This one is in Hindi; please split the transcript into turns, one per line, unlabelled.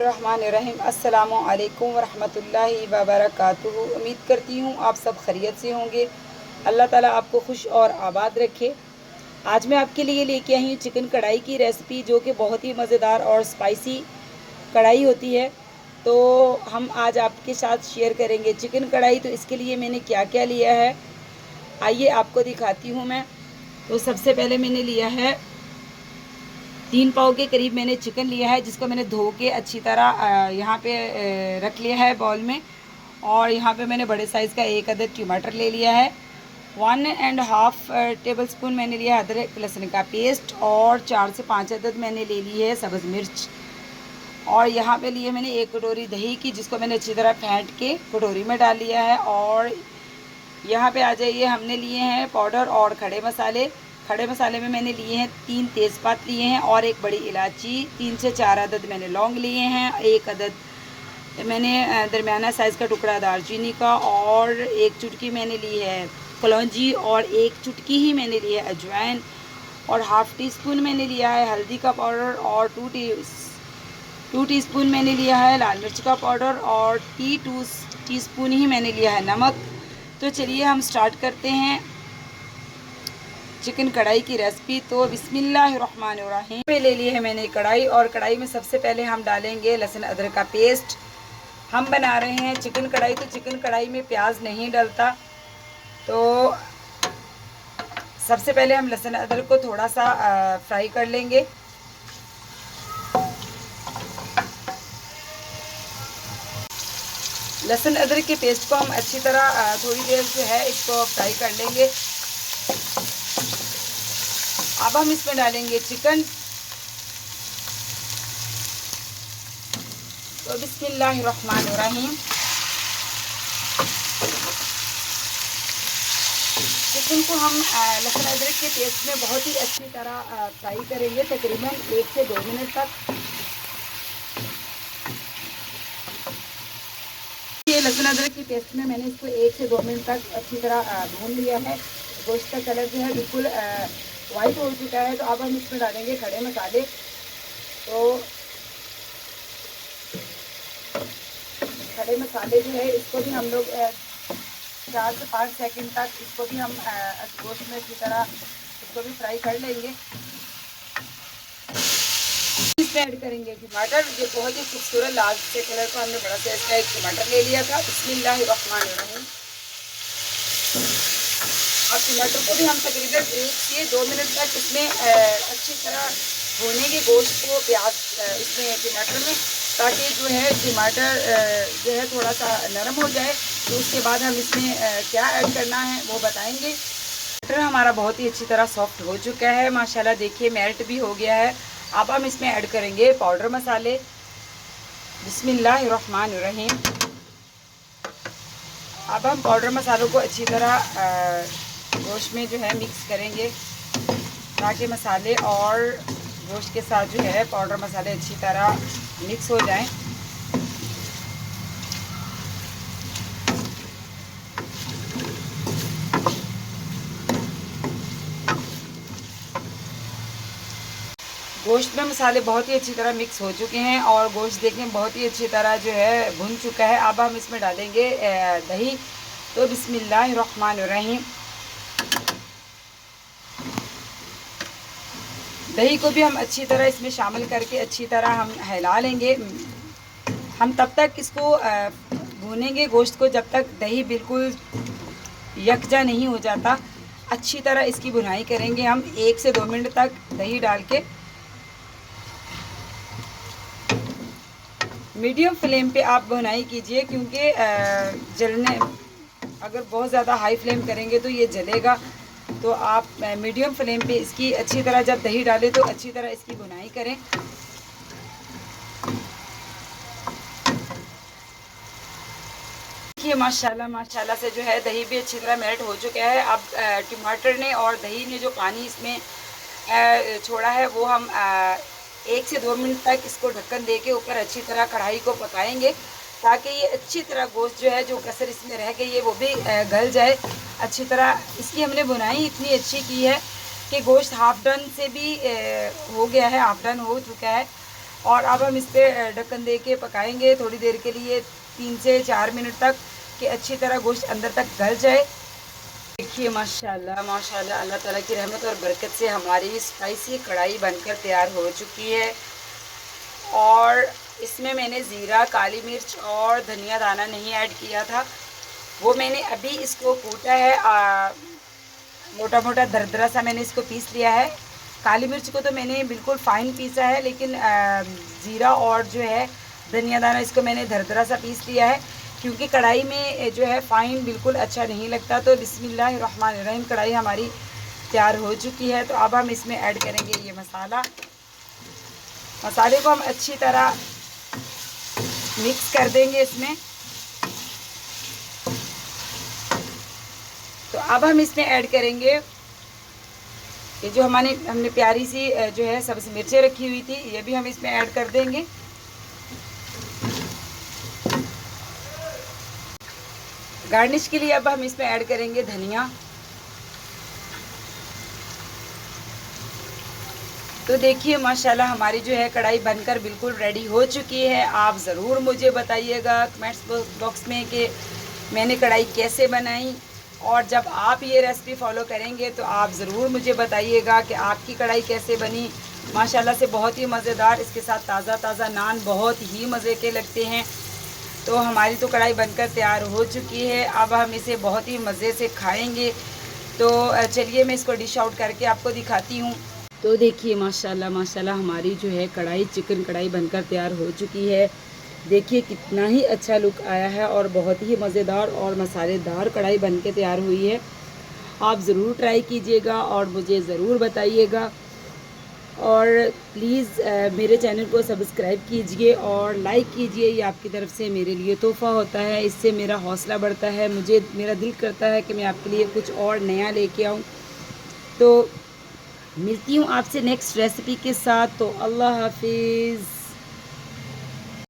रहमानिर्रहीम। अस्सलामु अलैकुम वरहमतुल्लाहि वबरकातुहू। उम्मीद करती हूँ आप सब खैरियत से होंगे। अल्लाह ताला आपको खुश और आबाद रखे। आज मैं आपके लिए लेके आई हूँ चिकन कढ़ाई की रेसिपी, जो कि बहुत ही मज़ेदार और स्पाइसी कढ़ाई होती है। तो हम आज आपके साथ शेयर करेंगे चिकन कढ़ाई। तो इसके लिए मैंने क्या क्या लिया है आइए आपको दिखाती हूँ मैं। तो सबसे पहले मैंने लिया है 3 पाव के करीब मैंने चिकन लिया है, जिसको मैंने धो के अच्छी तरह यहाँ पे रख लिया है बाउल में। और यहाँ पे मैंने बड़े साइज़ का 1 अदद टमाटर ले लिया है। 1.5 टेबल स्पून मैंने लिया है अदरक लहसुन का पेस्ट। और 4 से 5 अदद मैंने ले ली है सब्ज़ मिर्च। और यहाँ पे लिए मैंने 1 कटोरी दही की, जिसको मैंने अच्छी तरह फेंट के कटोरी में डाल लिया है। और यहाँ पे आ जाइए, हमने लिए हैं पाउडर और खड़े मसाले। खड़े मसाले में मैंने लिए हैं 3 तेज़पात लिए हैं और 1 बड़ी इलायची, 3 से 4 अदद मैंने लौंग लिए हैं, 1 अदद मैंने दरमियाना साइज़ का टुकड़ा दालचीनी का, और 1 चुटकी मैंने ली है कलौंजी, और 1 चुटकी ही मैंने ली है अजवाइन, और हाफ़ टी स्पून मैंने लिया है हल्दी का पाउडर, और 2 टीस्पून मैंने लिया है लाल मिर्च का पाउडर, और 2 टीस्पून ही मैंने लिया है नमक। तो चलिए हम स्टार्ट करते हैं चिकन कढ़ाई की रेसिपी। तो बिस्मिल्लाहिर्रहमानिर्रहीम पे ले लिए है मैंने कढ़ाई, और कढ़ाई में सबसे पहले हम डालेंगे लहसुन अदरक का पेस्ट। हम बना रहे हैं चिकन कढ़ाई, तो चिकन कढ़ाई में प्याज नहीं डलता। तो सबसे पहले हम लहसुन अदरक को थोड़ा सा फ्राई कर लेंगे। लहसुन अदरक के पेस्ट को हम अच्छी तरह थोड़ी देर जो है इसको फ्राई कर लेंगे। अब हम इसमें डालेंगे चिकन। तो बिस्मिल्लाहिर्रहमानिर्रहीम। चिकन को हम लहसुन अदरक के पेस्ट में बहुत ही अच्छी तरह फ्राई करेंगे, तकरीबन 1 से 2 मिनट तक। ये लहसुन अदरक की पेस्ट में मैंने इसको 1 से 2 मिनट तक अच्छी तरह भून लिया है। गोश्त का कलर जो है बिल्कुल वाइट हो चुका है। तो अब हम इसमें डालेंगे खड़े मसाले। तो खड़े मसाले जो है इसको भी हम लोग 4 से 5 सेकंड तक इसको भी हम गोश्त में अच्छी तरह इसको भी फ्राई कर लेंगे। इसमें ऐड करेंगे टमाटर, जो बहुत ही खूबसूरत लाल से कलर का हमने बड़ा साइज का 1 टमाटर ले लिया था। बिस्मिल्लाहिर्रहमानिर्रहीम। अब टमाटर को भी हम तकरीबन 1 से 2 मिनट तक इसमें अच्छी तरह भूनेंगे गोश्त को, प्याज इसमें टमाटर में, ताकि जो है टमाटर जो है थोड़ा सा नरम हो जाए। तो उसके बाद हम इसमें क्या ऐड करना है वो बताएंगे। टमाटर हमारा बहुत ही अच्छी तरह सॉफ्ट हो चुका है माशाल्लाह, देखिए मेल्ट भी हो गया है। अब हम इसमें ऐड करेंगे पाउडर मसाले। बिस्मिल्लाहिर्रहमानिर्रहीम। अब हम पाउडर मसालों को अच्छी तरह गोश्त में जो है मिक्स करेंगे, ताकि मसाले और गोश्त के साथ जो है पाउडर मसाले अच्छी तरह मिक्स हो जाएं। गोश्त में मसाले बहुत ही अच्छी तरह मिक्स हो चुके हैं, और गोश्त देखने में बहुत ही अच्छी तरह जो है भुन चुका है। अब हम इसमें डालेंगे दही। तो बिस्मिल्लाहिर्रहमानिर्रहीम। दही को भी हम अच्छी तरह इसमें शामिल करके अच्छी तरह हम हिला लेंगे। हम तब तक इसको भूनेंगे गोश्त को जब तक दही बिल्कुल यकजा नहीं हो जाता। अच्छी तरह इसकी भुनाई करेंगे हम 1 से 2 मिनट तक दही डाल के। मीडियम फ्लेम पे आप भुनाई कीजिए, क्योंकि जलने अगर बहुत ज़्यादा हाई फ्लेम करेंगे तो ये जलेगा। तो आप मीडियम फ्लेम पे इसकी अच्छी तरह जब दही डालें तो अच्छी तरह इसकी भुनाई करें। देखिए माशाल्लाह माशाल्लाह से जो है दही भी अच्छी तरह मेल्ट हो चुका है। अब टमाटर ने और दही ने जो पानी इसमें छोड़ा है वो हम 1 से 2 मिनट तक इसको ढक्कन दे के ऊपर अच्छी तरह कढ़ाई को पकाएंगे, ताकि ये अच्छी तरह गोश्त जो है जो कसर इसमें रह गई है वो भी गल जाए अच्छी तरह। इसकी हमने बुनाई इतनी अच्छी की है कि गोश्त हाफ डन से भी हो गया है, हाफ डन हो चुका है। और अब हम इस पर ढक्कन दे के पकाएंगे थोड़ी देर के लिए, 3 से 4 मिनट तक, कि अच्छी तरह गोश्त अंदर तक गल जाए। देखिए माशाल्लाह माशाल्लाह, अल्लाह ताला की रहमत और बरकत से हमारी स्पाइसी कढ़ाई बनकर तैयार हो चुकी है। और इसमें मैंने ज़ीरा, काली मिर्च और धनिया दाना नहीं ऐड किया था, वो मैंने अभी इसको कूटा है, मोटा मोटा दरदरा सा मैंने इसको पीस लिया है। काली मिर्च को तो मैंने बिल्कुल फ़ाइन पीसा है, लेकिन ज़ीरा और जो है धनिया दाना, इसको मैंने दरदरा सा पीस लिया है, क्योंकि कढ़ाई में जो है फ़ाइन बिल्कुल अच्छा नहीं लगता। तो बिस्मिल्लाहिर्रहमानिर्रहीम, कढ़ाई हमारी तैयार हो चुकी है। तो अब हम इसमें ऐड करेंगे ये मसाला। मसाले को हम अच्छी तरह मिक्स कर देंगे इसमें। तो अब हम इसमें ऐड करेंगे ये जो हमने प्यारी सी जो है सब्ज़ी मिर्चें रखी हुई थी, ये भी हम इसमें ऐड कर देंगे। गार्निश के लिए अब हम इसमें ऐड करेंगे धनिया। तो देखिए माशाल्लाह हमारी जो है कढ़ाई बनकर बिल्कुल रेडी हो चुकी है। आप ज़रूर मुझे बताइएगा कमेंट्स बॉक्स में कि मैंने कढ़ाई कैसे बनाई, और जब आप ये रेसिपी फॉलो करेंगे तो आप ज़रूर मुझे बताइएगा कि आपकी कढ़ाई कैसे बनी। माशाल्लाह से बहुत ही मज़ेदार, इसके साथ ताज़ा ताज़ा नान बहुत ही मज़े के लगते हैं। तो हमारी तो कढ़ाई बनकर तैयार हो चुकी है, अब हम इसे बहुत ही मज़े से खाएँगे। तो चलिए मैं इसको डिश आउट करके आपको दिखाती हूँ। तो देखिए माशाल्लाह माशाल्लाह हमारी जो है कढ़ाई, चिकन कढ़ाई बनकर तैयार हो चुकी है। देखिए कितना ही अच्छा लुक आया है और बहुत ही मज़ेदार और मसालेदार कढ़ाई बनके तैयार हुई है। आप ज़रूर ट्राई कीजिएगा और मुझे ज़रूर बताइएगा। और प्लीज़ मेरे चैनल को सब्सक्राइब कीजिए और लाइक कीजिए, ये आपकी तरफ से मेरे लिए तोहफ़ा होता है, इससे मेरा हौसला बढ़ता है। मेरा दिल करता है कि मैं आपके लिए कुछ और नया लेके आऊँ। तो मिलती हूँ आपसे नेक्स्ट रेसिपी के साथ। तो अल्लाह हाफिज़।